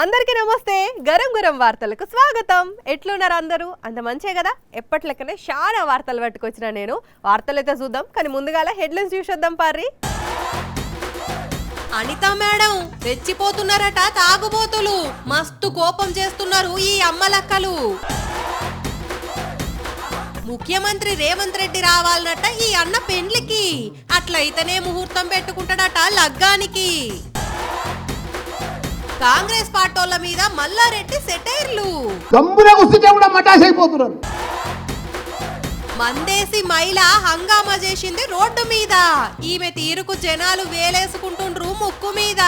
అందరికీ నమస్తే. గరం గరం వార్తలకు స్వాగతం. ఎట్లున్నారు అందరూ? అంత మంచే కదా? ఎప్పట్లెక్కనే చాలా వార్తలు పట్టుకొచ్చిన నేను. వార్తలు అయితే చూద్దాం, కానీ ముందుగాల హెడ్లైన్స్ చూసేద్దాం పారి. అనితా మేడం రెచ్చిపోతున్నారట తాగుబోతులు. మస్తు కోపం చేస్తున్నారు ఈ అమ్మలక్కలు. ముఖ్యమంత్రి రేవంత్ రెడ్డి రావాలన్నట ఈ అన్న పెండ్లికి. అట్లయితేనే ముహూర్తం పెట్టుకుంటాడట లగ్గానికి. కాంగ్రెస్ పార్టీల మీద మల్లారెడ్డి సెటైర్లు. మందేసి మహిళ హంగామా చేసింది రోడ్డు మీద. ఈమె తీరుకు జనాలు వేలేసుకుంటుండ్రు ముక్కు మీద.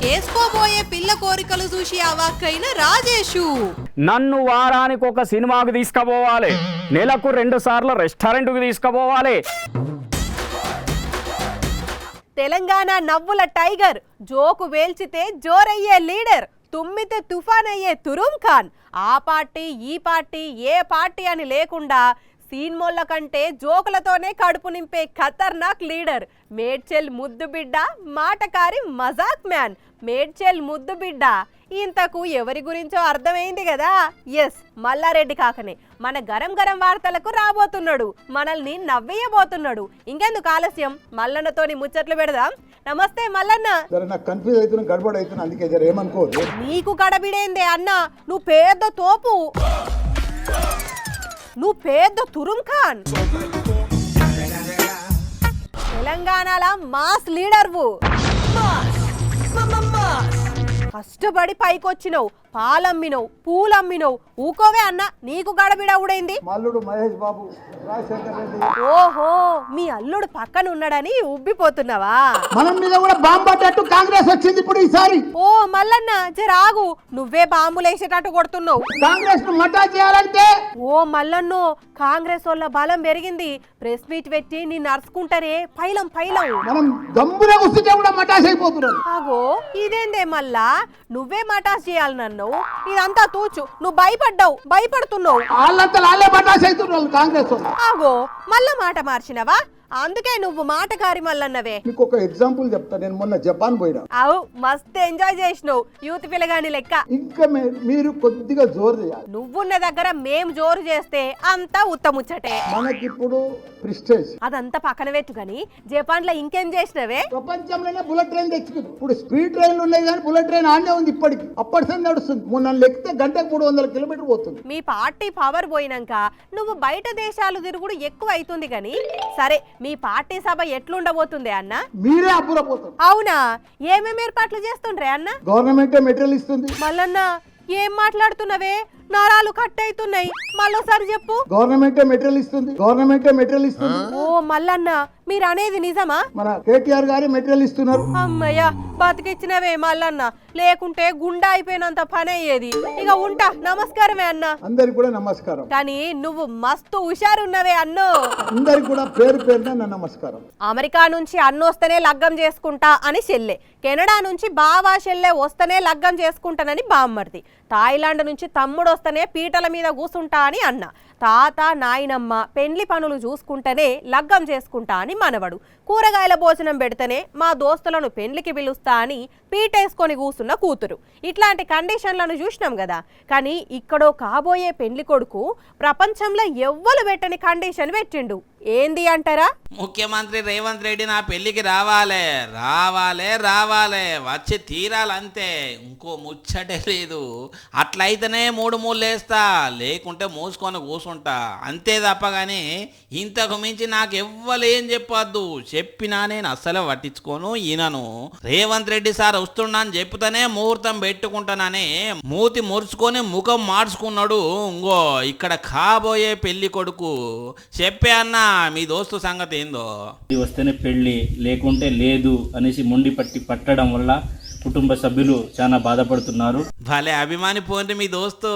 చేసుకోబోయే పిల్ల కోరికలు చూసి అవాక్కైన రాజేషు. నన్ను వారానికి ఒక సినిమాకు తీసుకుపోవాలి, నెలకు 2 సార్లు రెస్టారెంట్కు తీసుకుపోవాలి. తెలంగాణ నవ్వుల టైగర్ జోకు వేల్చితే జోరయ్యే లీడర్, తుమ్మితే తుఫాన్ అయ్యే తురుమ్ ఖాన్. ఆ పార్టీ ఈ పార్టీ ఏ పార్టీ అని లేకుండా సీన్మోళ్ళ కంటే జోకులతోనే కడుపు నింపే ఖతర్నాక్ లీడర్. మేడ్చెల్ ముద్దు బిడ్డ, మాటకారి మజాక్ మ్యాన్. మేడ్చెల్ ముద్దు బిడ్డ ఇంతకు ఎవరి గురించో అర్థమైంది కదా? ఎస్, మల్లారెడ్డి కాకనే మన గరం గరం వార్తలకు రాబోతున్నాడు, మనల్ని నవ్వేయబోతున్నాడు. ఇంకెందుకు ఆలస్యం, మల్లన్నతోని ముచ్చట్లు పెడదాం. నమస్తే మల్లన్న. నీకు గడబిడేందే అన్న, నువ్వు పెద్ద తోపు, నువ్వు పెద్ద తురుమ్ ఖాన్. తెలంగాణలో మాస్ లీడర్వు. కష్టపడి పైకొచ్చినవు, పాలమ్మినవు, పూలమ్మినవు. ఊకోవే అన్న, నీకు గడబిడ ఉడైంది. ఓహో, మీ అల్లుడు పక్కన ఉన్నాడని ఉబ్బిపోతున్నావా? మనం మీద కూడా బాంబు పట్టేట్టు కాంగ్రెస్ వచ్చింది ఇప్పుడు ఈసారి. ఓ మల్లన్న జరాగు, నువ్వే బాంబులేసేటట్టు కొడుతున్నావు. కాంగ్రెస్ ను మటా చేయాలంటే ఓ మల్లన్ను, కాంగ్రెస్ వాళ్ళ బలం పెరిగింది. ప్రెస్ మీట్ పెట్టి నీ నడుచుకుంటారే పైలం పైలం. మనం గంభీర కూర్చుంటే కూడా మటాస్ అయిపోతున్నాం. ఆగో, ఇదేందే మళ్ళా నువ్వే మటాస్ చేయాలి నన్ను? ఇదంతా తూచు, నువ్వు భయపడ్డావు, భయపడుతున్నావు. వాళ్ళంతా వాళ్ళే మటాస్ అవుతున్నారు కాంగ్రెస్. ఆగో, మళ్ళా మాట మార్చినవా? అందుకే నువ్వు మాటకారి మల్లన్నవే. మీకు ఒక ఎగ్జాంపుల్ చెప్తా. నేను మొన్న జపాన్ పోయినా. అవు, మస్తు ఎంజాయ్ చేసినావు, యూత్ పిల్లగాని లెక్క. ఇంకా మీరు కొద్దిగా జోరు చేయాలి. నువ్వున్న దగ్గర మేం జోరు చేస్తే అంతా ఉత్తముచ్చటే. మనకిప్పుడు ప్రిస్టేజ్ అదంతా పక్కన పెట్టు గాని, జపాన్ లో ఇంకేం చేసినవే? ప్రపంచంలోనే బుల్లెట్ ట్రైన్ తెచ్చుకుంది. ఇప్పుడు స్పీడ్ ట్రైన్లు ఉన్నాయి కానీ బుల్లెట్ ట్రైన్ ఆడే ఉంది ఇప్పటికి. అప్పటి నడుస్తుంది. మొన్న లెక్కితే గంటకు 300 కిలోమీటర్ పోతుంది. మీ పార్టీ పవర్ పోయినాక నువ్వు బయట దేశాలు తిరుగుడు ఎక్కువ అవుతుంది గాని, సరే మీ పార్టీ సభ ఎట్లుండబోతుంది అన్న? మీరే అబ్బురపోతారు. అవునా? ఏమేమి ఏర్పాట్లు చేస్తుండ్రే అన్న? గవర్నమెంట్ మెటీరియల్ ఇస్తుంది. మల్లన్న ఏం మాట్లాడుతున్నావే? నరాలు కట్ అవుతున్నాయి, మళ్ళోసారి చెప్పు. గవర్నమెంట్ మెటీరియల్ ఇస్తుంది. గవర్నమెంట్ మెటీరియల్ ఇస్తుంది. ఓ మల్లన్న, మీరు అనేది నిజమా? మన కేటీఆర్ గారి మెటీరియల్ ఇస్తున్నారు. అమ్మయ్యా, బతికిచ్చినవే మల్లన్న, లేకుంటే గుండా అయిపోయినంత పని అయ్యేది. ఇక ఉంటా. నమస్కారమే అన్న. అందరికి కూడా నమస్కారం. కానీ నువ్వు మస్తు హుషారున్నవే అన్నో. అందరికి కూడా పేరు పేరున నా నమస్కారం. అమెరికా నుంచి అన్నొస్తేనే లగ్గం చేసుకుంటా అని చెల్లె, కెనడా నుంచి బావా చెల్లె వస్తేనే లగ్గం చేసుకుంటానని బామ్మర్ది, థాయిలాండ్ నుంచి తమ్ముడు వస్తేనే పీటల మీద కూసుంటా అని అన్న, తాత నాయనమ్మ పెండ్లి పనులు చూసుకుంటేనే లగ్గం చేసుకుంటా అని మనవడు, కూరగాయల భోజనం పెడితేనే మా దోస్తులను పెండ్లికి పిలుస్తా అని పీటేసుకొని కూసున్న కూతురు. ఇట్లాంటి కండిషన్లను చూసినాం కదా. కానీ ఇక్కడో కాబోయే పెండ్లి కొడుకు ప్రపంచంలో ఎవ్వరు పెట్టని కండిషన్ పెట్టిండు. ఏంది అంటారా? ముఖ్యమంత్రి రేవంత్ రెడ్డి నా పెళ్లికి రావాలే రావాలే రావాలే, వచ్చి తీరాలంతే, ఇంకో ముచ్చటే లేదు. అట్లయితేనే 3 మూలేస్తా, లేకుంటే మూసుకొని కూసుంటా, అంతే తప్ప కానీ ఇంతకు మించి నాకు ఎవ్వరు ఏం చెప్పొద్దు. చెప్పినా నేను అస్సలే పట్టించుకోను, ఈయనను. రేవంత్ రెడ్డి సార్ వస్తున్నా అని చెప్తానే ముహూర్తం పెట్టుకుంటానని మూతి మురుచుకొని ముఖం మార్చుకున్నాడు. ఇంకో ఇక్కడ కాబోయే పెళ్లి కొడుకు. చెప్పే అన్న, మీ దోస్తు సంగతి ఏందో? వస్తేనే పెళ్లి, లేకుంటే లేదు అనేసి మొండి పట్టడం వల్ల కుటుంబ సభ్యులు చాలా బాధపడుతున్నారు. భలే అభిమాని పోండి మీ దోస్తు.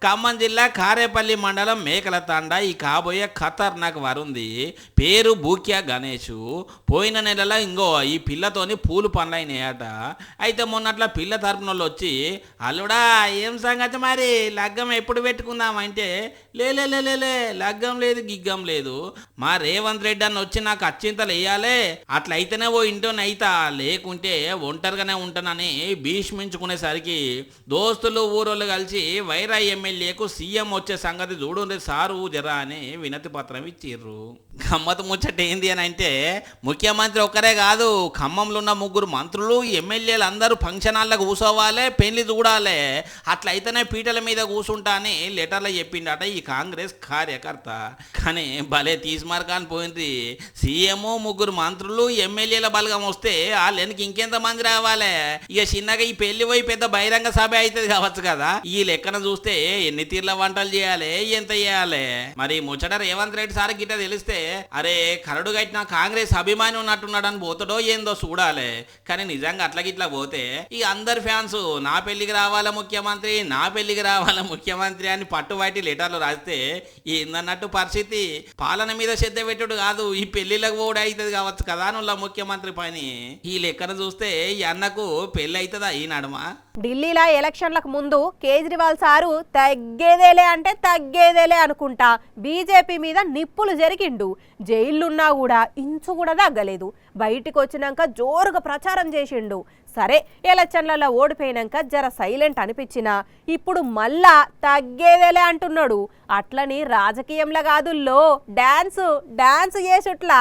ఖమ్మం జిల్లా కారేపల్లి మండలం మేకల తాండా ఈ కాబోయే ఖతర్నాక్ వరుంది. పేరు బూక్యా గణేష్. పోయిన నెలలో ఇంకో ఈ పిల్లతోని పూలు పనులైనాయట. అయితే మొన్నట్ల పిల్ల తరపున వాళ్ళు వచ్చి, అల్లుడా ఏం సంగతి మరి, లగ్గం ఎప్పుడు పెట్టుకుందాం అంటే, లేలే లగ్గం లేదు గిగ్గం లేదు, మా రేవంత్ రెడ్డి అన్న వచ్చి నాకు అచ్చింతలు వేయాలి, అట్లయితేనే ఓ ఇంటోనైతా, లేకుంటే ఒంటరిగానే ఉంటాను చేసుకుంటానని భీష్మించుకునేసరికి దోస్తులు ఊరోళ్ళు కలిసి వైరా ఎమ్మెల్యేకు సీఎం వచ్చే సంగతి చూడుంది సారు జరా అని వినతి పత్రం ఇచ్చిర్రు. గమ్మత్ ముచ్చట ఏంది అని అంటే ముఖ్యమంత్రి ఒక్కరే కాదు, ఖమ్మంలో ఉన్న 3 మంత్రులు ఎమ్మెల్యేలు అందరూ ఫంక్షన్ హాల్లో కూర్చోవాలి, పెళ్లి చూడాలి, అట్లయితేనే పీటల మీద కూర్చుంటా అని లెటర్లో చెప్పిండట ఈ కాంగ్రెస్ కార్యకర్త. కానీ భలే తీసుమార్కాని పోయింది. సీఎం 3 మంత్రులు ఎమ్మెల్యేల బలగం వస్తే వాళ్ళకి ఇంకెంతమంది రావాలి? ఇక చిన్నగా ఈ పెళ్లి పోయి పెద్ద బహిరంగ సభ అవుతుంది కావచ్చు కదా. ఈ లెక్కన చూస్తే ఎన్ని తీర్ల వంటలు చేయాలి, ఎంత చేయాలి? మరి ముచ్చట రేవంత్ రెడ్డి సార్ గిట్ట తెలిస్తే అరే కరడు కట్టిన కాంగ్రెస్ అభిమాని ఉన్నట్టున్నాడని పోతాడో ఏందో చూడాలి. కానీ నిజంగా అట్లా గిట్లా పోతే ఈ అందరు ఫ్యాన్స్ నా పెళ్లికి రావాలా ముఖ్యమంత్రి, నా పెళ్లికి రావాలా ముఖ్యమంత్రి అని పట్టుబట్టి లెటర్లు రాస్తే ఏందన్నట్టు పరిస్థితి. పాలన మీద శ్రద్ధ పెట్టుడు కాదు, ఈ పెళ్లిళ్ళకు కూడా అవుతుంది కావచ్చు కదా నువ్వు ముఖ్యమంత్రి పని. ఈ లెక్కన చూస్తే ఈ అన్నకు పెళ్లి అవుతుందా ఈ నడుమ? ఢిల్లీలో ఎలక్షన్లకు ముందు కేజ్రీవాల్ సారు తగ్గేదేలే అంటే తగ్గేదేలే అనుకుంటా బీజేపీ మీద నిప్పులు జరిగిండు. జైళ్ళున్నా కూడా ఇంచు కూడా తగ్గలేదు. బయటికి వచ్చినాక జోరుగా ప్రచారం చేసిండు. సరే ఎలక్షన్లలో ఓడిపోయినాక జర సైలెంట్ అనిపించినా ఇప్పుడు మళ్ళా తగ్గేదేలే అంటున్నాడు. అట్లని రాజకీయంలో కాదుల్లో డాన్స్ చేసేట్లా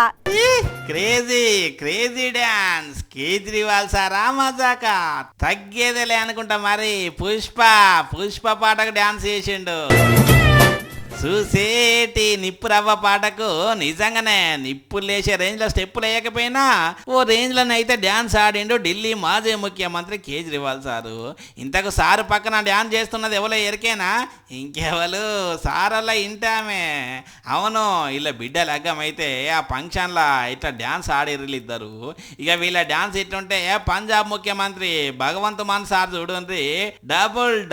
క్రేజీ డాన్స్ కేజ్రీవాల్ సారా మజాకా తగ్గేదేలే అనుకుంటా. మరి పుష్ప పాటకు డాన్స్ చేసిండు. చూసేటి నిప్పు రవ్వ పాటకు నిజంగానే నిప్పులు లేచే రేంజ్లో స్టెప్పులు వేయకపోయినా ఓ రేంజ్లోనే అయితే డ్యాన్స్ ఆడిండు ఢిల్లీ మాజీ ముఖ్యమంత్రి కేజ్రీవాల్ సారు. ఇంతకు సారు పక్కన డ్యాన్స్ చేస్తున్నది ఎవరో ఎరికేనా? ఇంకెవరు సారల్లా ఇంటామే. అవును, ఇలా బిడ్డ లగ్గం అయితే ఆ ఫంక్షన్లా ఇట్లా డ్యాన్స్ ఆడిర్రు ఇద్దరు. ఇక వీళ్ళ డ్యాన్స్ ఇట్లుంటే పంజాబ్ ముఖ్యమంత్రి భగవంత్ మాన్ సార్ చూడండి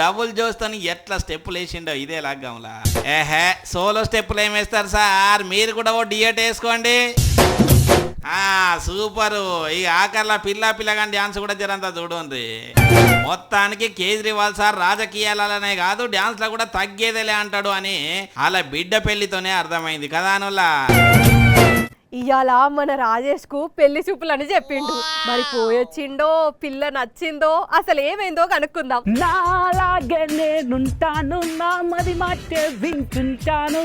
డబుల్ జోస్తోని ఎట్లా స్టెప్పులు వేసిండో ఇదే లగ్గంలా. సోలో స్టెప్పులు ఏమేస్తారు సార్, మీరు కూడా ఓ డియట్ వేసుకోండి. సూపరు. ఈ ఆఖర్ల పిల్లగాని డ్యాన్స్ కూడా జరంతా చూడండి. మొత్తానికి కేజ్రీవాల్ సార్ రాజకీయాలనే కాదు డ్యాన్స్ లో కూడా తగ్గేదేలే అంటాడు అని అలా బిడ్డ పెళ్లితోనే అర్థమైంది కదా అనులా. ఇవాళ మన రాజేష్ కు పెళ్లి చూపులని చెప్పిండు. మరి పోయొచ్చిండో పిల్ల నచ్చిందో అసలు ఏమైందో కనుక్కుందాం. నాలాగే నేనుంటాను, నా మది మాటే వింటుంటాను,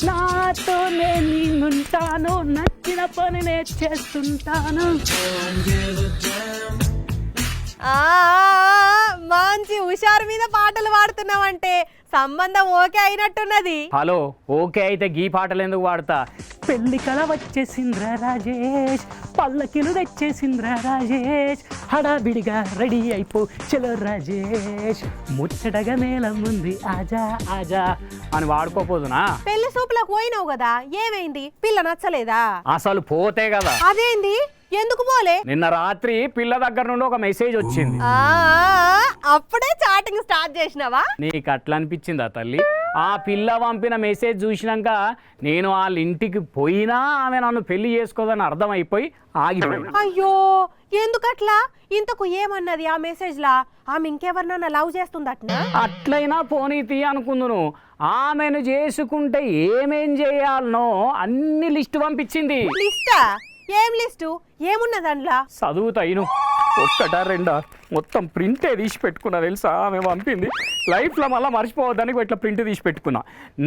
నాతో నేనుంటాను, నచ్చిన పని నే చేస్తుంటాను. మంచి హుషారు మీద పాటలు పాడుతున్నావంటే సంబంధం ఓకే అయినట్టున్నది. హలో, ఓకే అయితే గీ పాటలు ఎందుకు పాడతా? పెళ్లి కళ వచ్చేసింద్రా రాజేష్, పల్లకిలు తెచ్చేసింద్రా రాజేష్, హడావిడిగా రెడీ అయిపో చలో రాజేష్, ముచ్చటగా నేల ముందు ఆజా ఆజా అని వాడుకోపోదునా? పెళ్లి సూపులకు పోయినావు కదా, ఏమైంది? పిల్ల నచ్చలేదా? అసలు పోతే కదా. అదేంది, ఎందుకు పోలే? నిన్న రాత్రి పిల్ల దగ్గర నుండి ఒక మెసేజ్ వచ్చింది. అప్పుడే చాటింగ్ స్టార్ట్ చేసినావా? నీకు అట్లా అనిపించిందా తల్లి? ఆ పిల్ల పంపిన మెసేజ్ చూసినాక నేను వాళ్ళ ఇంటికి పోయినా ఆమె నన్ను పెళ్లి చేసుకోదని అర్థమైపోయి ఆగిపోయినా. అయ్యో, ఎందుకట్లా? ఇంతకు ఏమన్నది ఆ మెసేజ్ లా? ఆమె ఇంకెవరినన్నా లవ్ చేస్తుందట్నా? అట్లయినా పోనీతి అనుకుందును. ఆమెను చేసుకుంటే ఏమేం చేయాలనో అన్ని లిస్టు పంపించింది. లిస్టా? ఏం లిస్టు? ఏమున్నది అందులో? చదువుతాయిను, ఒక్కటా రెండా మొత్తం ప్రింటే తీసి పెట్టుకున్నా తెలుసా? ఆమె పంపింది. లైఫ్లో మళ్ళీ మర్చిపోవద్దని ఇట్లా ప్రింట్ తీసి పెట్టుకున్నా.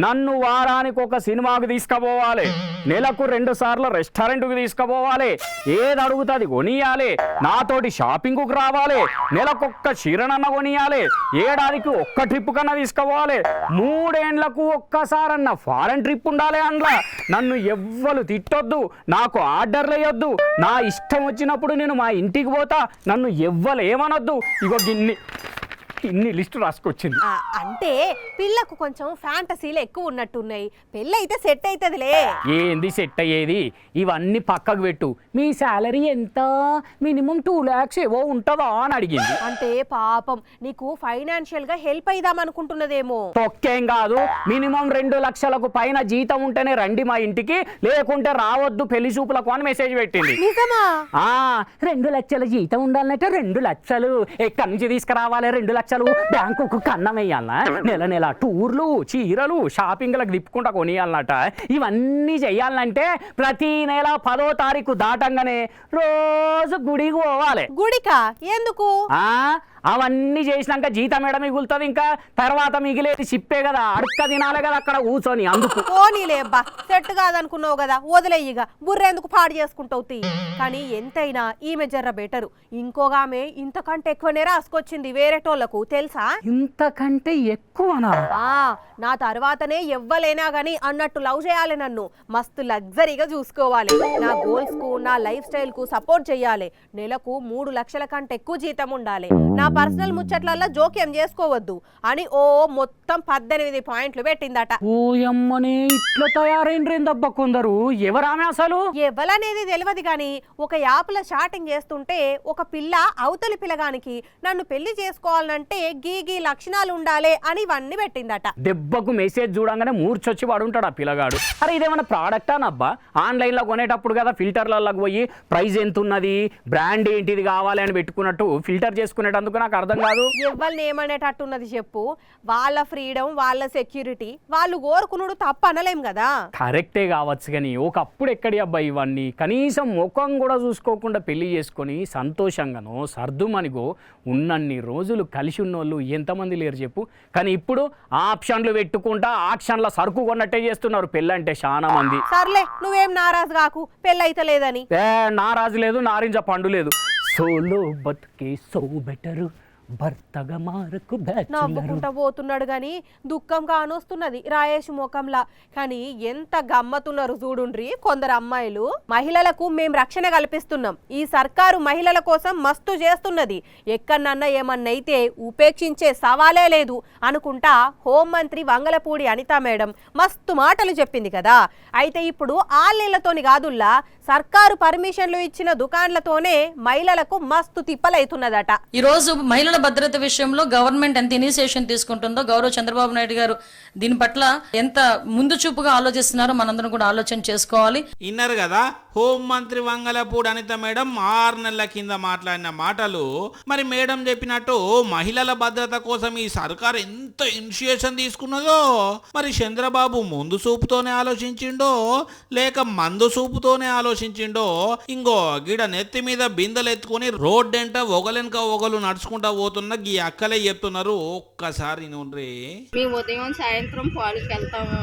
నన్ను వారానికి ఒక సినిమాకు తీసుకుపోవాలి, నెలకు 2 సార్లు రెస్టారెంట్కి తీసుకుపోవాలి, ఏది అడుగుతుంది కొనియాలి, నాతోటి షాపింగ్కు రావాలి, నెలకొక్క చీరనన్న కొనియాలి, ఏడాదికి ఒక్క ట్రిప్ కన్నా తీసుకుపోవాలి, 3 ఏళ్లకు ఒక్కసారన్న ఫారెన్ ట్రిప్ ఉండాలి. అందులో నన్ను ఎవ్వరు తిట్టొద్దు, నాకు ఆర్డర్లు వేయొద్దు, నా ఇష్టం వచ్చినప్పుడు నేను మా ఇంటికి పోతా, నన్ను ఎవ్వరు ఏమనొద్దు. ఇగో ఇన్ని లిస్టు రాసుకొచ్చింది. అంటే పిల్లకు కొంచెం ఫ్యాంటసీలు ఎక్కువ ఉన్నట్టున్నాయి. పెళ్ళి అయితే సెట్ అవుతుందిలే. ఏంది సెట్ అయ్యేది? ఇవన్నీ పక్కకు పెట్టు. మీ శాలరీ ఎంత? మినిమం 2 lakhs ఏవో ఉంటుందా అని అడిగింది. అంటే పాపం నీకు ఫైనాన్షియల్ గా హెల్ప్ అయిదాం అనుకుంటున్నదేమో. తొక్కేం కాదు, మినిమం 2 లక్షలకు పైన జీతం ఉంటేనే రండి మా ఇంటికి, లేకుంటే రావద్దు పెళ్లి చూపులకు అని మెసేజ్ పెట్టింది. నిజమా? 2 లక్షల జీతం ఉండాలంటే 2 లక్షలు ఎక్కడి నుంచి తీసుకురావాలి? 2 లక్షలు లక్షలు బ్యాంకుకు కన్నం వేయాలనా, నెల నెల టూర్లు చీరలు షాపింగ్లకు తిప్పుకుంటా కొనియాలన్నట. ఇవన్నీ చెయ్యాలంటే ప్రతి నెల 10వ తారీఖు దాటంగానే రోజు గుడికి పోవాలి. గుడికా ఎందుకు? అవన్నీ చేసినాక జీతం ఎడ మిగులుతుంది, ఇంకా తర్వాత మిగిలేది చిప్పే కదా, అడక్క తినాలే కదా అక్కడ కూర్చొని. అందుకు పోనీలే అబ్బా, సెట్ కాదనుకున్నావు కదా, వదిలేయిగా, బుర్రెందుకు పాడు చేసుకుంటావు తీ. కానీ ఎంతైనా ఈమె జర్ర బెటరు. ఇంకోగామె ఇంతకంటే ఎక్కువనే రాసుకొచ్చింది వేరేటోళ్లకు తెలుసా? ఇంతకంటే ఎక్కువనా? నా తర్వాతనే ఎవ్వలేనా గాని అన్నట్టు లవ్ చేయాలి, నన్ను మస్తు లగ్జరీగా చూసుకోవాలి, నా గోల్స్ కు నా లైఫ్ స్టైల్ కు సపోర్ట్ చేయాలి, నెలకు 3 లక్షల కంటే ఎక్కువ జీతం ఉండాలి, నా పర్సనల్ ముచ్చట్లల్లో జోక్యం చేసుకోవద్దు అని మొత్తం 18 పాయింట్లు పెట్టిందట. ఓయమ్మనే, ఇట్లా తయారైండ్రేందబ్బా కొందరు. ఎవరామె అసలు? ఎవరనేది తెలియదు గాని ఒక యాప్లో చాటింగ్ చేస్తుంటే ఒక పిల్ల అవతలి పిల్లగానికి నన్ను పెళ్లి చేసుకోవాలంటే గీ లక్షణాలు ఉండాలి అని ఇవన్నీ పెట్టిందట. దెబ్బకు మెసేజ్ చూడంగానే మూర్చొచ్చి వాడుంటాడు ఆ పిల్లగాడు. అరే ఇదేమన్నా ప్రోడక్టా నబ్బా? ఆన్లైన్లో కొనేటప్పుడు కదా ఫిల్టర్లకు పోయి ప్రైస్ ఎంత ఉన్నది, బ్రాండ్ ఏంటిది కావాలి అని పెట్టుకున్నట్టు ఫిల్టర్ చేసుకునేటందుకు నాకు అర్థం కాదు. ఎవరిని ఏమనేటట్టున్నది చెప్పు? వాళ్ళ ఫ్రీడమ్, వాళ్ళ సెక్యూరిటీ, వాళ్ళు కోరుకునుడు తప్పు అనలేం కదా. కరెక్టే కావచ్చు కానీ ఒకప్పుడు ఎక్కడి అబ్బాయి ఇవన్నీ? కనీసం ముఖం కూడా చూసుకోకుండా పెళ్లి చేసుకొని సంతోషంగానో సర్దుమనిగో ఉన్నన్ని రోజులు కలిసి ఉన్నోళ్ళు ఎంతమంది లేరు చెప్పు. కానీ ఇప్పుడు ఆప్షన్లు పెట్టుకుంటా ఆక్షన్ల సరుకు కొన్నట్టే చేస్తున్నారు పెళ్ళంటే చాలా మంది. సర్లే, నువ్వేం నారాజు కాకు, పెళ్ళైతే లేదని. నారాజు లేదు, నారింజ పండు లేదు. సోలో బతుకే సో బెటరు, భర్తగా మారకు నవ్వుకుంటా పోతున్నాడు గాని దుఃఖం కానొస్తున్నది రాయేష్ ముఖంలా. కానీ ఎంత గమ్మతున్నారు చూడుండ్రి కొందరు అమ్మాయిలు. మహిళలకు మేం రక్షణ కల్పిస్తున్నాం, ఈ సర్కారు మహిళల కోసం మస్తు చేస్తున్నది, ఎక్కడన్నా ఏమన్నైతే ఉపేక్షించే సవాలే లేదు అనుకుంటా హోంమంత్రి వంగలపూడి అనిత మేడం మస్తు మాటలు చెప్పింది కదా. అయితే ఇప్పుడు ఆన్లైన్లతోని కాదుల్లా, సర్కారు పర్మిషన్లు ఇచ్చిన దుకాన్లతోనే మహిళలకు మస్తు తిప్పలైతున్నదట. ఈ రోజు మహిళల భద్రత విషయంలో గవర్నమెంట్ ఎంత ఇనిషియేషన్ తీసుకుంటుందో, గౌరవ చంద్రబాబు నాయుడు గారు దీని పట్ల ఎంత ముందు చూపుగా ఆలోచిస్తున్నారో మనందరం కూడా ఆలోచన చేసుకోవాలి. విన్నారు కదా హోం మంత్రి వంగలపూడి అనిత మేడం 6 నెలల కింద మాట్లాడిన మాటలు. మరి మేడం చెప్పినట్టు మహిళల భద్రత కోసం ఈ సర్కార్ ఎంత ఇనిషియేషన్ తీసుకున్నదో, మరి చంద్రబాబు ముందు చూపుతోనే ఆలోచించిండో లేక మందు చూపుతోనే ఆలోచించిండో, ఇంకో గిడ నెత్తి మీద బిందెలు ఎత్తుకొని రోడ్డెంట ఒకలెనక ఒకలు నడుచుకుంటా పోతున్న గీ అక్కలే చెప్తున్నారు. ఒక్కసారి నుండ్రి. మేము ఉదయం సాయంత్రం పాలుకి వెళ్తాము,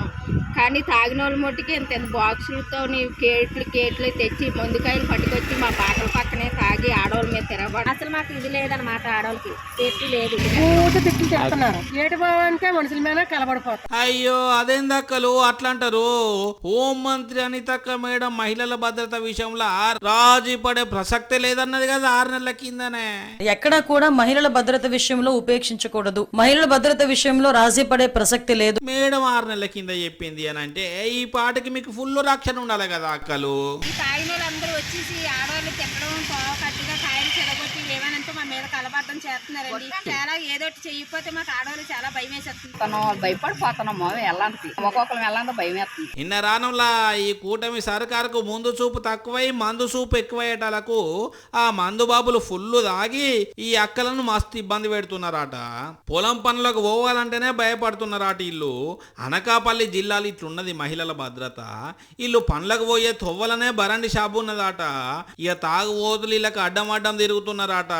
కానీ తాగిన వాళ్ళ మట్టుకి ఇంత బాక్సులతో కేట్లు తెచ్చి మందుకాయలు పట్టుకొచ్చి మా పాటల పక్కనే తాగి ఆడవాళ్ళ మీద తిరగబడి అసలు మాకు ఇది లేదన్నమాట. ఆడవాళ్ళకి సేఫ్టీ లేదు, ఏటి బావంటే మనుషుల మీద కలబడిపోతారు. అయ్యో అదేందక్కలు అట్లంటారు? హోం మంత్రి అనితక్క మేడం మహిళల భద్రత విషయంలో రాజీ పడే ప్రసక్తే లేదన్నది కదా 6 నెలల కిందనే. ఎక్కడా కూడా మహిళల భద్రత విషయంలో ఉపేక్షించకూడదు, మహిళల భద్రత విషయంలో రాజీ పడే ప్రసక్తి లేదు. మేడం 6 నెలల కింద చెప్పింది అని అంటే ఈ పాటకి మీకు ఫుల్ రక్షణ ఉండాలి కదా అక్కలు. ఈ తాగిన వాళ్ళందరూ వచ్చేసి ఆడవాళ్ళు తిట్టడం, కట్టుగా కాయలు చెడగొట్టి ఏమనంటే మా మీద కలబద్దం చేస్తున్నారండి. చాలా ఏదోటి చెయ్యకపోతే మాకు ఆడవాళ్ళు చాలా భయం వేసేస్తుంది. భయపడిపోతున్నాము, వెళ్ళాలి ఒక్కొక్కరు వెళ్ళాలంటే భయం వేస్తుంది. ఇన్న రానంలా ఈ కూటమి సర్కారుకు ముందు చూపు తక్కువై మందు చూపు ఎక్కువయ్యేటాలకు ఆ మందు బాబులు ఫుల్ తాగి ఈ అక్కలను మస్తు ఇబ్బంది పెడుతున్నారట. పొలం పనులకు పోవాలంటేనే భయపడుతున్నారట. ఇల్లు అనకాపల్లి జిల్లాలో ఇట్లున్నది మహిళల భద్రత. ఇల్లు పనులకు పోయే తొవ్వలనే బరండి షాపు ఉన్నదట. ఇక తాగుబోతులు ఇళ్ళకి అడ్డం తిరుగుతున్నారట,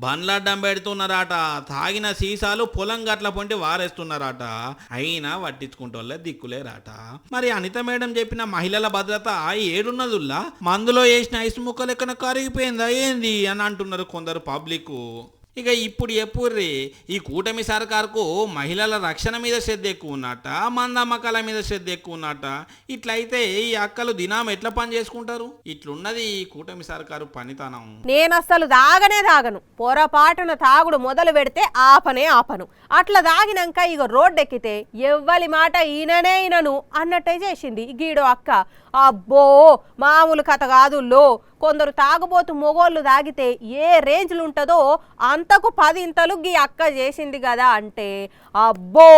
బండ్లు అడ్డం పెడుతున్నారట, తాగిన సీసాలు పొలం గట్ల పొంటి వారేస్తున్నారట. అయినా పట్టించుకుంటోళ్ళే దిక్కులేరాట. మరి అనిత మేడం చెప్పిన మహిళల భద్రత ఏడున్నదుల్లా? మందులో వేసిన ఐస్ ముక్కలు ఎక్కడ కరిగిపోయిందా ఏంది అని అంటున్నారు కొందరు పబ్లిక్. ఇక ఇప్పుడు ఎప్పుర్రి ఈ కూటమి సర్కారుకు మహిళల రక్షణ మీద శ్రద్ధ ఎక్కువ ఉన్నట్ట, మందమ్మకాల మీద శ్రద్ధ ఎక్కువ ఉన్నట్ట. ఇట్లయితే ఈ అక్కలు దినం ఎట్లా పని చేసుకుంటారు? ఇట్లున్నది ఈ కూటమి సర్కారు పనితనం. నేను అసలు తాగను, పొరపాటున తాగుడు మొదలు పెడితే ఆపను. అట్లా తాగినాక ఇక రోడ్డెక్కితే ఎవ్వలి మాట ఈనను అన్నట్టే చేసింది గీడో అక్క. అబ్బో మామూలు కథ కాదుల్లో. కొందరు తాగుబోతు మొగోళ్ళు తాగితే ఏ రేంజ్లు ఉంటుందో అంతకు 10 ఇంతలు గీ అక్క చేసింది కదా. అంటే అబ్బో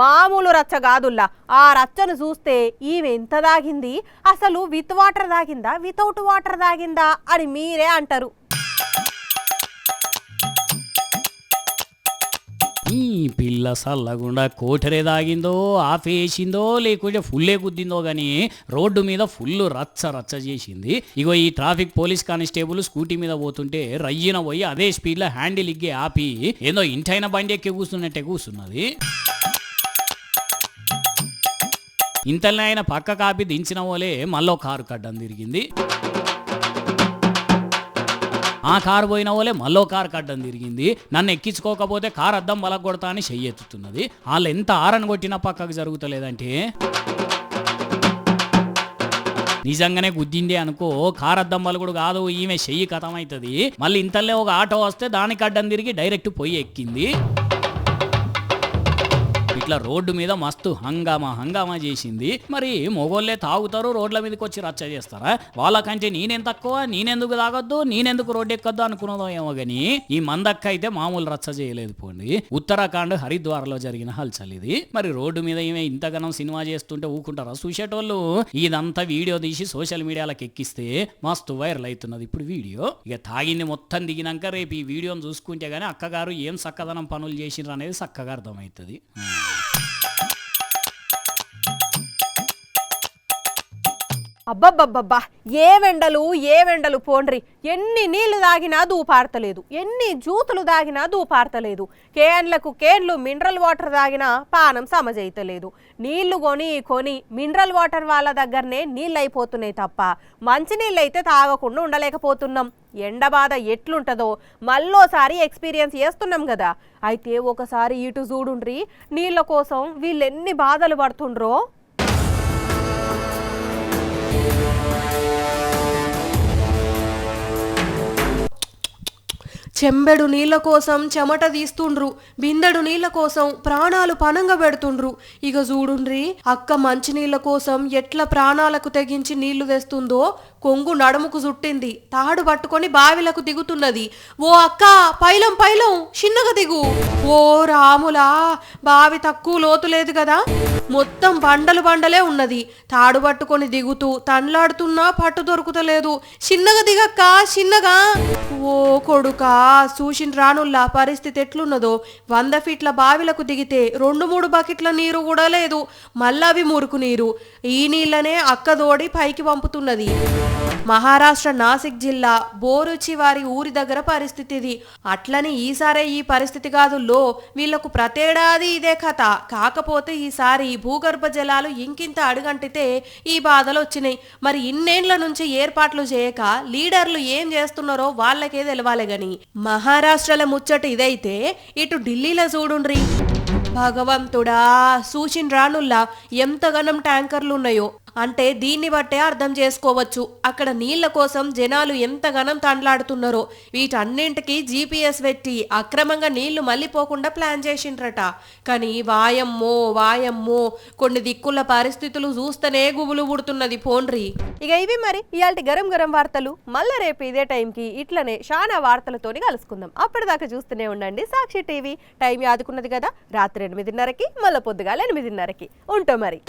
మామూలు రచ్చ కాదుల్లా. ఆ రచ్చను చూస్తే ఈమె ఎంత తాగింది, అసలు విత్ వాటర్ తాగిందా వితౌట్ వాటర్ తాగిందా అని మీరే అంటారు. పిల్ల సల్లగుండా కోటరే దాగిందో ఆఫేసిందో లేకుంటే ఫుల్లే గుద్దిందో గానీ రోడ్డు మీద ఫుల్ రచ్చ రచ్చ చేసింది. ఇగో ఈ ట్రాఫిక్ పోలీస్ కానిస్టేబుల్ స్కూటీ మీద పోతుంటే రయ్యిన పోయి అదే స్పీడ్లో హ్యాండిల్ ఇగ్గే ఆపి ఏదో ఇంటైన బండి ఎక్కి కూర్చున్నట్టే కూర్చున్నది. ఇంతలో ఆయన పక్క కాపి దించిన పోలే మళ్ళీ కారు కడ్డం తిరిగింది. ఆ కారు పోయిన పోలే మళ్ళీ కారు కడ్డం తిరిగింది. నన్ను ఎక్కించుకోకపోతే కారు అద్దం బలగొడతా అని చెయ్యెత్తుతున్నది. వాళ్ళు ఎంత ఆరని కొట్టినా పక్కకు జరుగుతలేదంటే నిజంగానే గుద్దిందే అనుకో, కారు అద్దం బలగొడు కాదు, ఈమె చెయ్యి కథమవుతుంది. మళ్ళీ ఇంతలో ఒక ఆటో వస్తే దానికి అడ్డం తిరిగి డైరెక్ట్ పొయ్యి ఎక్కింది. ఇట్లా రోడ్డు మీద మస్తు హంగామా చేసింది. మరి మొగోళ్ళే తాగుతారు, రోడ్ల మీదకి వచ్చి రచ్చ చేస్తారా? వాళ్ళకంటే నేనేం తక్కువ, నేనెందుకు తాగొద్దు, నేనెందుకు రోడ్డు ఎక్కొద్దు అనుకున్నదో ఏమో గానీ ఈ మందక్క అయితే మామూలు రచ్చ చేయలేదు. పోండి, ఉత్తరాఖండ్ హరిద్వార్లో జరిగిన హల్చల్ ఇది. మరి రోడ్డు మీద ఈమె ఇంతగానం సినిమా చేస్తుంటే ఊకుంటారా చూసేటోళ్ళు? ఇదంతా వీడియో తీసి సోషల్ మీడియాలకు ఎక్కిస్తే మస్తు వైరల్ అవుతున్నది ఇప్పుడు వీడియో. ఇక తాగింది మొత్తం దిగినాక రేపు ఈ వీడియోని చూసుకుంటే గానీ అక్కగారు ఏం చక్కదనం పనులు చేసినారు అనేది చక్కగా అర్థమవుతుంది. అబ్బబ్బబ్బబ్బా, ఏ వెండలు పోండ్రి. ఎన్ని నీళ్లు తాగినా దూపారతలేదు, ఎన్ని జ్యూసులు తాగినా దూపారతలేదు. కేన్లు మినరల్ వాటర్ తాగినా పానం సమజైతలేదు. నీళ్లు కొని మినరల్ వాటర్ వాళ్ళ దగ్గరనే నీళ్ళు అయిపోతున్నాయి తప్ప మంచినీళ్ళు అయితే తాగకుండా ఉండలేకపోతున్నాం. ఎండ బాధ ఎట్లుంటుందో మళ్ళోసారి ఎక్స్పీరియన్స్ చేస్తున్నాం కదా. అయితే ఒకసారి ఇటు చూడుండ్రి, నీళ్ళ కోసం వీళ్ళెన్ని బాధలు పడుతుండ్రో. చెంబెడు నీళ్ళ కోసం చెమట తీస్తుండ్రు, బిందెడు నీళ్ళ కోసం ప్రాణాలు పనంగా పెడుతుండ్రు. ఇక చూడుండ్రి, అక్క మంచినీళ్ళ కోసం ఎట్లా ప్రాణాలకు తెగించి నీళ్లు తెస్తుందో. కొంగు నడుముకు చుట్టింది, తాడు పట్టుకొని బావిలకు దిగుతున్నది. ఓ అక్క, పైలం చిన్నగా దిగు. ఓ రాములా, బావి తక్కువ లోతు లేదు కదా, మొత్తం బండలే ఉన్నది. తాడు పట్టుకొని దిగుతూ తన్లాడుతున్నా పట్టు దొరుకుతలేదు. చిన్నగా దిగక్క, చిన్నగా. ఓ కొడుకా, చూసిన రానుల్లా పరిస్థితి ఎట్లున్నదో. 100 ఫీట్ల బావిలకు దిగితే 2-3 బకెట్ల నీరు కూడా లేదు. మళ్ళా అవి మురుకు నీరు. ఈ నీళ్ళనే అక్క దోడి పైకి పంపుతున్నది. మహారాష్ట్ర నాసిక్ జిల్లా బోరుచి వారి ఊరి దగ్గర పరిస్థితి ఇది. అట్లని ఈసారే ఈ పరిస్థితి కాదు లో, వీళ్లకు ప్రతేడాది ఇదే కథ. కాకపోతే ఈసారి భూగర్భ జలాలు ఇంకింత అడుగంటితే ఈ బాధలు వచ్చినాయి. మరి ఇన్నేళ్ల నుంచి ఏర్పాట్లు చేయక లీడర్లు ఏం చేస్తున్నారో వాళ్ళకే తెలవాలి గని. మహారాష్ట్రల ముచ్చట ఇదైతే ఇటు ఢిల్లీలో చూడుండ్రి. భగవంతుడా, సూచిన్ రానుల్లా ఎంతగనం ట్యాంకర్లు ఉన్నాయో. అంటే దీన్ని బట్టే అర్థం చేసుకోవచ్చు అక్కడ నీళ్ల కోసం జనాలు ఎంతగనం తండ్లాడుతున్నారో. వీటన్నింటికి GPS పెట్టి అక్రమంగా నీళ్లు మళ్ళీపోకుండా ప్లాన్ చేసిండ్రట. కానీ వాయమ్మో కొన్ని దిక్కుల పరిస్థితులు చూస్తేనే గుబులు పుడుతున్నది పోండ్రి. ఇక ఇవి మరి ఇయాల్టి గరం వార్తలు. మళ్ళీ రేపు ఇదే టైంకి ఇట్లనే చాలా వార్తలతోని కలుసుకుందాం. అప్పటిదాకా చూస్తూనే ఉండండి సాక్షి టీవీ. టైం యాదుకున్నది కదా, రాత్రి 8:30కి, మళ్ళీ పొద్దుగాల 8:30కి ఉంటాం మరి.